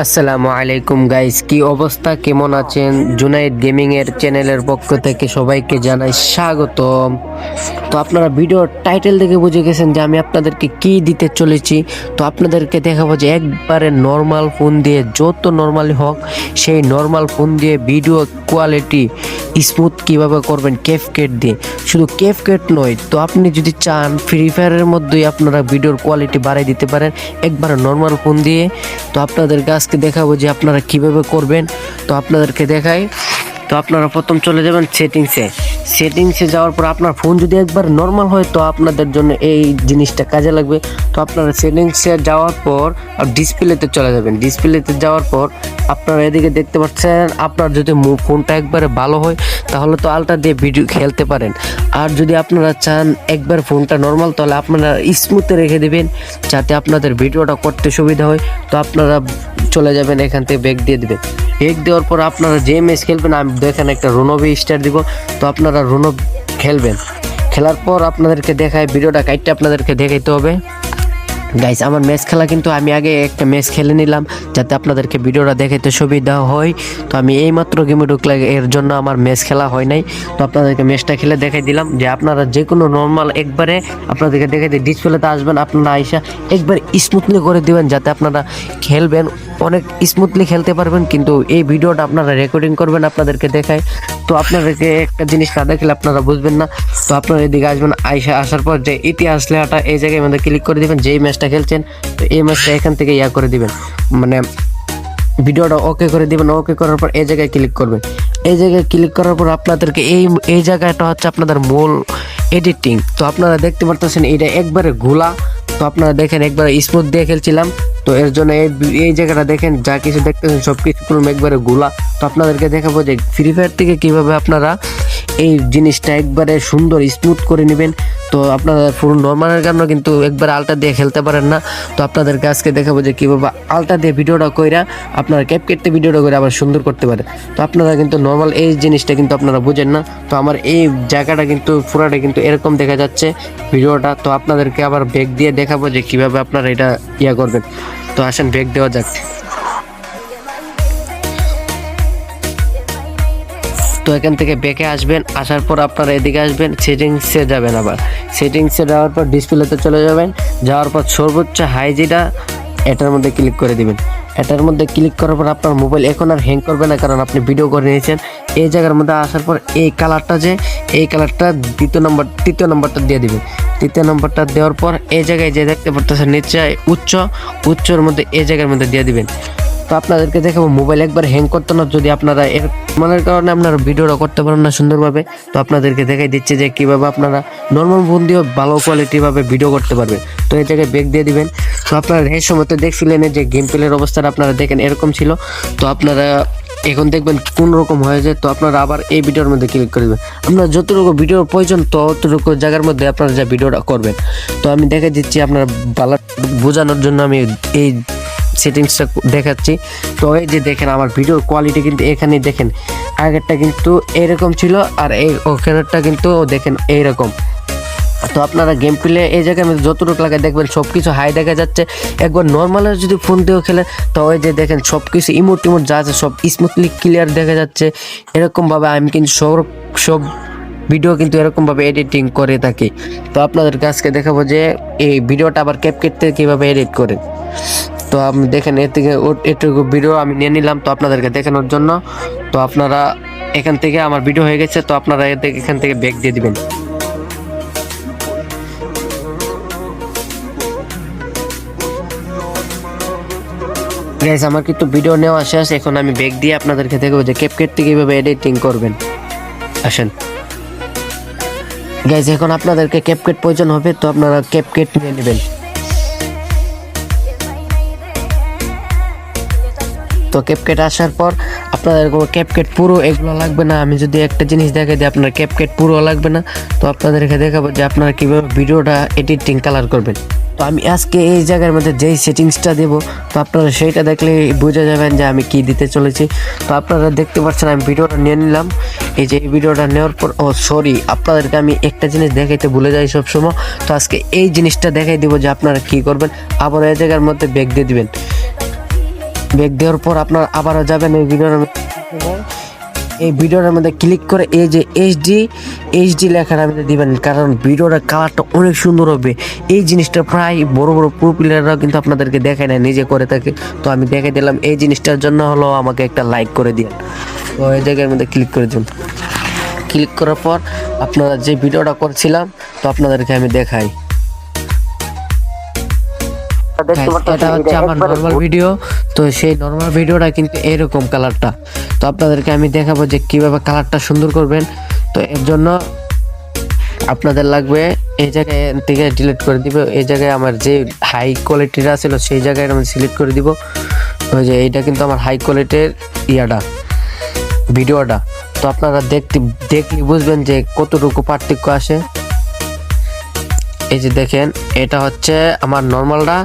আসসালামু আলাইকুম গাইস, কি অবস্থা, কেমন আছেন? জুনাইদ গেমিং এর চ্যানেলের পক্ষ থেকে সবাইকে জানাই স্বাগতম। তো আপনারা ভিডিওর টাইটেল দেখে বুঝে গেছেন যে আমি আপনাদেরকে কি দিতে চলেছি। তো আপনাদেরকে দেখাবো যে একবারে নর্মাল ফোন দিয়ে, যত নর্মালি হোক সেই নর্মাল ফোন দিয়ে ভিডিও কোয়ালিটি স্মুথ কিভাবে করবেন ক্যাপকাট দিয়ে। শুধু ক্যাপকাট নয়, তো আপনি যদি চান ফ্রি ফায়ারের মধ্যেই আপনারা ভিডিওর কোয়ালিটি বাড়াই দিতে পারেন একবারে নর্মাল ফোন দিয়ে। তো আপনাদেরকে আজকে দেখাবো যে আপনারা কিভাবে করবেন। তো আপনাদেরকে দেখাই। তো আপনারা প্রথম চলে যাবেন সেটিংসে যাওয়ার পর আপনার ফোন যদি একবার নর্মাল হয় তো আপনাদের জন্য এই জিনিসটা কাজে লাগবে। তো আপনারা সেটিংসে যাওয়ার পর ডিসপ্লেতে চলে যাবেন। ডিসপ্লেতে যাওয়ার পর আপনারা এদিকে দেখতে পাচ্ছেন, আপনার যদি ফোনটা একবারে ভালো হয় তাহলে তো আলট্রা দিয়ে ভিডিও খেলতে পারেন। আর যদি আপনারা চান একবার ফোনটা নর্মাল, তাহলে আপনারা স্মুথে রেখে দেবেন যাতে আপনাদের ভিডিওটা করতে সুবিধা হয়। তো আপনারা চলে যাবেন, এখান থেকে ব্যাক দিয়ে দেবেন। ব্যাক দেওয়ার পর আপনারা যে ম্যাচ খেলবেন, আমি দেখেন একটা রুনবি স্টার দিব। তো আপনারা রুনব খেলবেন। খেলার পর আপনাদেরকে দেখায়, ভিডিওটা কাটতে আপনাদেরকে দেখাইতে হবে। গাইস, আমার ম্যাচ খেলা কিন্তু আমি আগে একটা ম্যাচ খেলে নিলাম যাতে আপনাদেরকে ভিডিওটা দেখাইতে সুবিধা হয়। তো আমি এইমাত্র গেমে ঢুকলাম, এর জন্য আমার ম্যাচ খেলা হয় নাই। তো আপনাদেরকে ম্যাচটা খেলে দেখাই দিলাম যে আপনারা যে কোনো নর্মাল একবারে আপনাদেরকে দেখাই দিয়ে ডিসপ্লেতে আসবেন। আপনারা আইসা একবার স্মুথলি করে দিবেন যাতে আপনারা খেলবেন, অনেক স্মুথলি খেলতে পারবেন। কিন্তু এই ভিডিওটা আপনারা রেকর্ডিং করবেন, আপনাদেরকে দেখায়। তো আপনাদেরকে একটা জিনিস না দেখলে আপনারা বুঝবেন না। তো আপনারা এদিকে আসবেন, আসার পর যে ইতিহাস লেখাটা এই জায়গায় মধ্যে ক্লিক করে দিবেন। যেই ম্যাচটা খেলছেন তো এই ম্যাচটা এখান থেকে করে দিবেন, মানে ভিডিওটা ওকে করে দিবেন। ওকে করার পর এই জায়গায় ক্লিক করবেন। এই জায়গায় ক্লিক করার পর আপনাদেরকে এই জায়গাটা হচ্ছে আপনাদের মূল এডিটিং। তো আপনারা দেখতে পারতেছেন এটা একবারে ঘোলা। তো আপনারা দেখেন একবারে স্মুথ দিয়ে খেলছিলাম, তো এর জন্য এই জায়গাটা দেখেন, যা কিছু দেখতেছেন সব কিছু একবারে গোলা। তো আপনাদেরকে দেখাবো যে ফ্রি ফায়ার থেকে কীভাবে আপনারা এই জিনিসটা একবারে সুন্দর স্মুথ করে নেবেন। তো আপনারা পুরো নর্মালের কারণে কিন্তু একবার আলট্রা দিয়ে খেলতে পারেন না। তো আপনাদেরকে আজকে দেখাবো যে কীভাবে আলট্রা দিয়ে ভিডিওটা কইরা আপনারা ক্যাপকাটতে ভিডিওটা করে আবার সুন্দর করতে পারেন। তো আপনারা কিন্তু নর্মাল এই জিনিসটা কিন্তু আপনারা বুঝেন না। তো আমার এই জায়গাটা কিন্তু পুরাটা কিন্তু এরকম দেখা যাচ্ছে ভিডিওটা। তো আপনাদেরকে আবার ব্যাক দিয়ে দেখাবো যে কীভাবে আপনারা এটা করবেন। তো আসেন ব্যাক দেওয়া যাক। তো এখান থেকে ব্যাকে আসবেন, আসার পর আপনারা এদিকে আসবেন, সেটিংসে যাবেন। আবার সেটিংসে যাওয়ার পর ডিসপ্লেতে চলে যাবেন। যাওয়ার পর সর্বোচ্চ হাই যেটা এটার মধ্যে ক্লিক করে দিবেন। এটার মধ্যে ক্লিক করার পর আপনার মোবাইল এখন আর হ্যাং করবে না, কারণ আপনি ভিডিও করে নিয়েছেন। এই জায়গার মধ্যে আসার পর এই কালারটা তৃতীয় নম্বরটা দিয়ে দিবেন। তৃতীয় নম্বরটা দেওয়ার পর এই জায়গায় যে দেখতে পারতেছেন নিচে উচ্চর মধ্যে এই জায়গার মধ্যে দিয়ে দিবেন। তো আপনাদেরকে দেখাবো মোবাইল একবার হ্যাং করতে না, যদি আপনারা এর মনের কারণে আপনারা ভিডিওটা করতে পারেন না সুন্দরভাবে। তো আপনাদেরকে দেখাই দিচ্ছে যে কীভাবে আপনারা নর্মাল ফোন দিয়েও ভালো কোয়ালিটিভাবে ভিডিও করতে পারবেন। তো এই জায়গায় ব্যাক দিয়ে দিবেন। তো আপনারা এই সময় তো দেখছিলেন যে গেম প্লের অবস্থাটা আপনারা দেখেন এরকম ছিল। তো আপনারা এখন দেখবেন কোন রকম হয়ে যায়। তো আপনারা আবার এই ভিডিওর মধ্যে ক্লিক করে দেবেন। আপনার যতটুকু ভিডিওর প্রয়োজন ততটুকু জায়গার মধ্যে আপনারা যা ভিডিওটা করবেন। তো আমি দেখে দিচ্ছি আপনারা ভালো বোঝানোর জন্য আমি এই সেটিংসটা দেখাচ্ছি। তো এই যে দেখেন আমার ভিডিওর কোয়ালিটি কিন্তু এখানে দেখেন, আগেরটা কিন্তু এরকম ছিল আর ওখানেরটা কিন্তু দেখেন এইরকম। তো আপনারা গেম প্লে এই জায়গায় যতটুকু লাগে দেখবেন সব কিছু হাই দেখা যাচ্ছে। একবার নর্মালে যদি ফোন দিয়েও খেলে তো ওই যে দেখেন সব কিছু ইমোট যা আছে সব স্মুথলি ক্লিয়ার দেখা যাচ্ছে। এরকমভাবে আমি কিন্তু সব ভিডিও কিন্তু এরকমভাবে এডিটিং করে থাকি। তো আপনাদের কাছকে দেখাবো যে এই ভিডিওটা আবার ক্যাপকাট থেকে কীভাবে এডিট করেন। তো আপনি দেখেন এর থেকে এটুকু ভিডিও আমি নিয়ে নিলাম তো আপনাদেরকে দেখানোর জন্য। তো আপনারা এখান থেকে আমার ভিডিও হয়ে গেছে, তো আপনারা এখান থেকে ব্যাক দিয়ে দিবেন। গাইস, আমার কিন্তু ভিডিও নেওয়া শেষ, এখন আমি ব্যাক দিয়ে আপনাদেরকে দেখাবো যে ক্যাপকাট থেকে কীভাবে এডিটিং করবেন। আসেন গাইস, এখন আপনাদেরকে ক্যাপকাট প্রয়োজন হবে, তো আপনারা ক্যাপকাট নিয়ে নেবেন। তো ক্যাপকাট আসার পর আপনাদের কোনো ক্যাপকাট পুরো এগুলো লাগবে না। আমি যদি একটা জিনিস দেখাই দিই, আপনার ক্যাপকাট পুরো লাগবে না। তো আপনাদেরকে দেখাবো যে আপনারা কীভাবে ভিডিওটা এডিটিং কালার করবেন। তো আমি আজকে এই জায়গার মধ্যে যেই সেটিংসটা দেবো, তো আপনারা সেইটা দেখলে বুঝে যাবেন যে আমি কি দিতে চলেছি। তো আপনারা দেখতে পাচ্ছেন আমি ভিডিওটা নিয়ে নিলাম। এই যে এই ভিডিওটা নেওয়ার পর আপনাদেরকে আমি একটা জিনিস দেখাইতে ভুলে যাই সবসময়। তো আজকে এই জিনিসটা দেখাই দেবো যে আপনারা কী করবেন। আবার এই জায়গার মধ্যে ব্যাক দিয়ে দিবেন। ব্যাক দেওয়ার পর আপনার আবারও যাবেন এই ভিডিওর মধ্যে ক্লিক করে এই যে এইচডি লেখাটা আপনি দিবেন, কারণ ভিডিওর কালারটা অনেক সুন্দর হবে। এই জিনিসটা প্রায় বড় বড় প্রো প্লেয়াররাও কিন্তু আপনাদেরকে দেখায় না, নিজে করে থাকে। তো আমি দেখাই দিলাম, এই জিনিসটার জন্য হলো আমাকে একটা লাইক করে দিন। তো এই জায়গার মধ্যে ক্লিক করে দিন। ক্লিক করার পর আপনারা যে ভিডিওটা করছিলাম তো আপনাদেরকে আমি দেখাই। এটা হচ্ছে আমার নর্মাল ভিডিও। তো সেই নর্মাল ভিডিওটা কিন্তু এরকম কালারটা। তো আপনাদেরকে আমি দেখাবো যে কিভাবে কালারটা সুন্দর করবেন। তো এর জন্য আপনাদের লাগবে এই জায়গায় থেকে ডিলিট করে দিব। এই জায়গায় আমার যে হাই কোয়ালিটিটা ছিল সেই জায়গায় আমি সিলেক্ট করে দিব। ওই যে এইটা কিন্তু আমার হাই কোয়ালিটির ভিডিওটা। তো আপনারা দেখলে বুঝবেন যে কতটুকু পার্থক্য আসে। এই যে দেখেন, এটা হচ্ছে আমার নর্মালটা,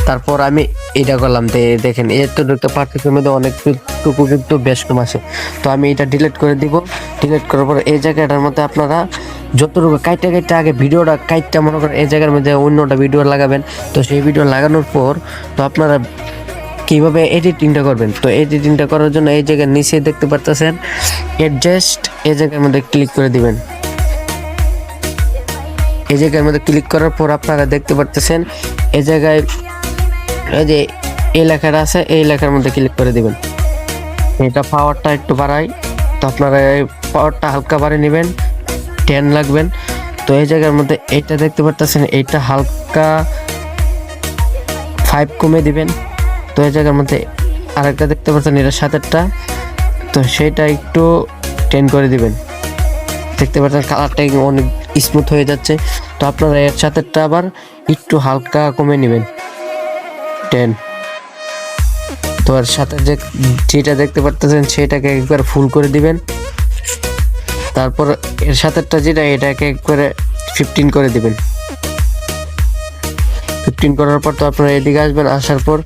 তারপর আমি এটা করলাম। দেখেন এতটুকু পার্থক্যের মধ্যে অনেকটুকু কিন্তু বেশ কম আসে। তো আমি এটা ডিলিট করে দিব। ডিলিট করার পর এই জায়গাটার মধ্যে আপনারা যতটুকু কাইটা আগে ভিডিওটা কাইটটা মনে করেন এই জায়গার মধ্যে অন্যটা ভিডিও লাগাবেন। তো সেই ভিডিও লাগানোর পর তো আপনারা কীভাবে এডিটিংটা করবেন। তো এডিটিংটা করার জন্য এই জায়গার নিচে দেখতে পারতেছেন অ্যাডজাস্ট, এই জায়গার মধ্যে ক্লিক করে দিবেন। এই জায়গার মধ্যে ক্লিক করার পর আপনারা দেখতে পারতেছেন এই জায়গায় এই যে এই লেখাটা আছে, এই লেখার মধ্যে ক্লিক করে দিবেন। এটা পাওয়ারটা একটু বাড়াই। তো আপনারা এই পাওয়ারটা হালকা বাড়িয়ে নেবেন, 10 লাগবেন। তো এই জায়গার মধ্যে এইটা দেখতে পারতেছেন, এইটা হালকা 5 কমে দিবেন। তো এই জায়গার মধ্যে আরেকটা দেখতে পাচ্ছেন এটা 7টা, তো সেটা একটু 10 করে দিবেন। দেখতে পাচ্ছেন কালারটা অনেক স্মুথ হয়ে যাচ্ছে। তো আপনারা এর 7টা আবার একটু হালকা কমে নেবেন, 10। তো এর সাথে যেটা দেখতে পারতেছেন সেটাকে একবার ফুল করে দিবেন। তারপর এর সাথেটা যেটা এটাকে একবারে 15 করে দিবেন। 15 করার পর তো আপনারা এদিকে আসবেন। আসার পর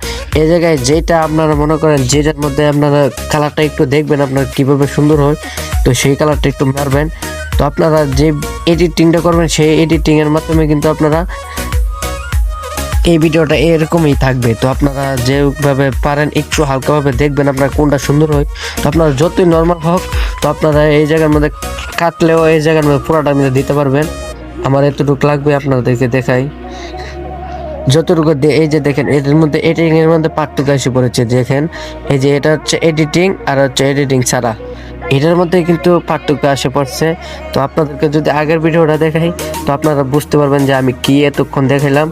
এই জায়গায় যেটা আপনারা মনে করেন যেটার মধ্যে আপনারা কালারটা একটু দেখবেন আপনার কিভাবে সুন্দর হয়, তো সেই কালারটা একটু মারবেন। তো আপনারা যে এডিটিংটা করবেন সেই এডিটিংয়ের মাধ্যমে কিন্তু আপনারা এই ভিডিওটা এরকমই থাকবে। তো আপনারা যেভাবে পারেন একটু হালকাভাবে দেখবেন আপনার কোনটা সুন্দর হয়। তো আপনারা যতই নর্মাল হোক, তো আপনারা এই জায়গার মধ্যে কাটলেও এই জায়গার মধ্যে পুরোটা মধ্যে দিতে পারবেন। আমার এতটুকু লাগবে, আপনাদেরকে দেখাই যতটুকু। এই যে দেখেন এটার মধ্যে এডিটিং এর মধ্যে পার্থক্য এসে পড়েছে। দেখেন এই যে এটা হচ্ছে এডিটিং আর হচ্ছে এডিটিং ছাড়া, এটার মধ্যে কিন্তু পার্থক্য এসে পড়ছে। তো আপনাদেরকে যদি আগের ভিডিওটা দেখাই তো আপনারা বুঝতে পারবেন যে আমি কি এতক্ষণ দেখাইলাম।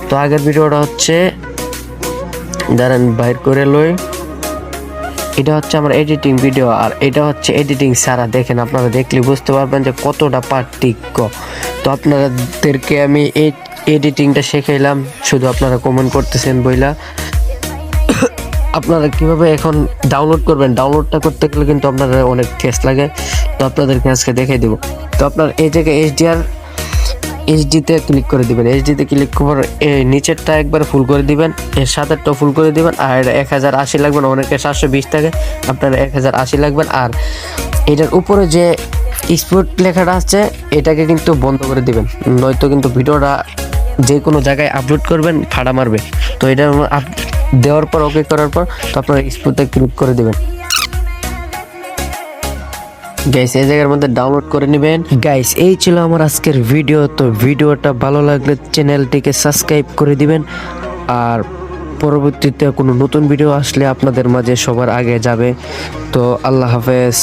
তো আগের ভিডিওটা হচ্ছে দাঁড়ান বাইর করে লই, এটা হচ্ছে আমার এডিটিং ভিডিও আর এটা হচ্ছে এডিটিং ছাড়া। দেখেন আপনারা দেখলে বুঝতে পারবেন যে কতটা পার্থক্য। তো আপনাদেরকে আমি এই এডিটিংটা শেখাইলাম, শুধু আপনারা কমেন্ট করতেছেন বইলা। আপনারা কিভাবে এখন ডাউনলোড করবেন, ডাউনলোডটা করতে গেলে কিন্তু আপনারা অনেক টেস্ট লাগে। তো আপনাদেরকে আজকে দেখাই দেবো। তো আপনার এই জায়গায় এইচডিতে ক্লিক করে দিবেন। এইচডিতে ক্লিক করে নিচেরটা একবার ফুল করে দিবেন, এর সাথেরটাও ফুল করে দিবেন। আর 1080 লাগবেন, অনেকে 720 থাকে, আপনার 1080 লাগবেন। আর এটার উপরে যে স্পিড লেখাটা আছে এটাকে কিন্তু বন্ধ করে দিবেন, নয়তো কিন্তু ভিডিওটা যে কোনো জায়গায় আপলোড করবেন ফাটা মারবে। তো এটা দেওয়ার পর ওকে করার পর তো আপনারা স্পিডে ক্লিক করে দিবেন। গাইস এই জায়গার মধ্যে ডাউনলোড করে নেবেন। গাইস এই ছিল আমার আজকের ভিডিও। তো ভিডিওটা ভালো লাগলে চ্যানেলটিকে সাবস্ক্রাইব করে দিবেন। আর পরবর্তীতে কোনো নতুন ভিডিও আসলে আপনাদের মাঝে সবার আগে যাবে। তো আল্লাহ হাফেজ।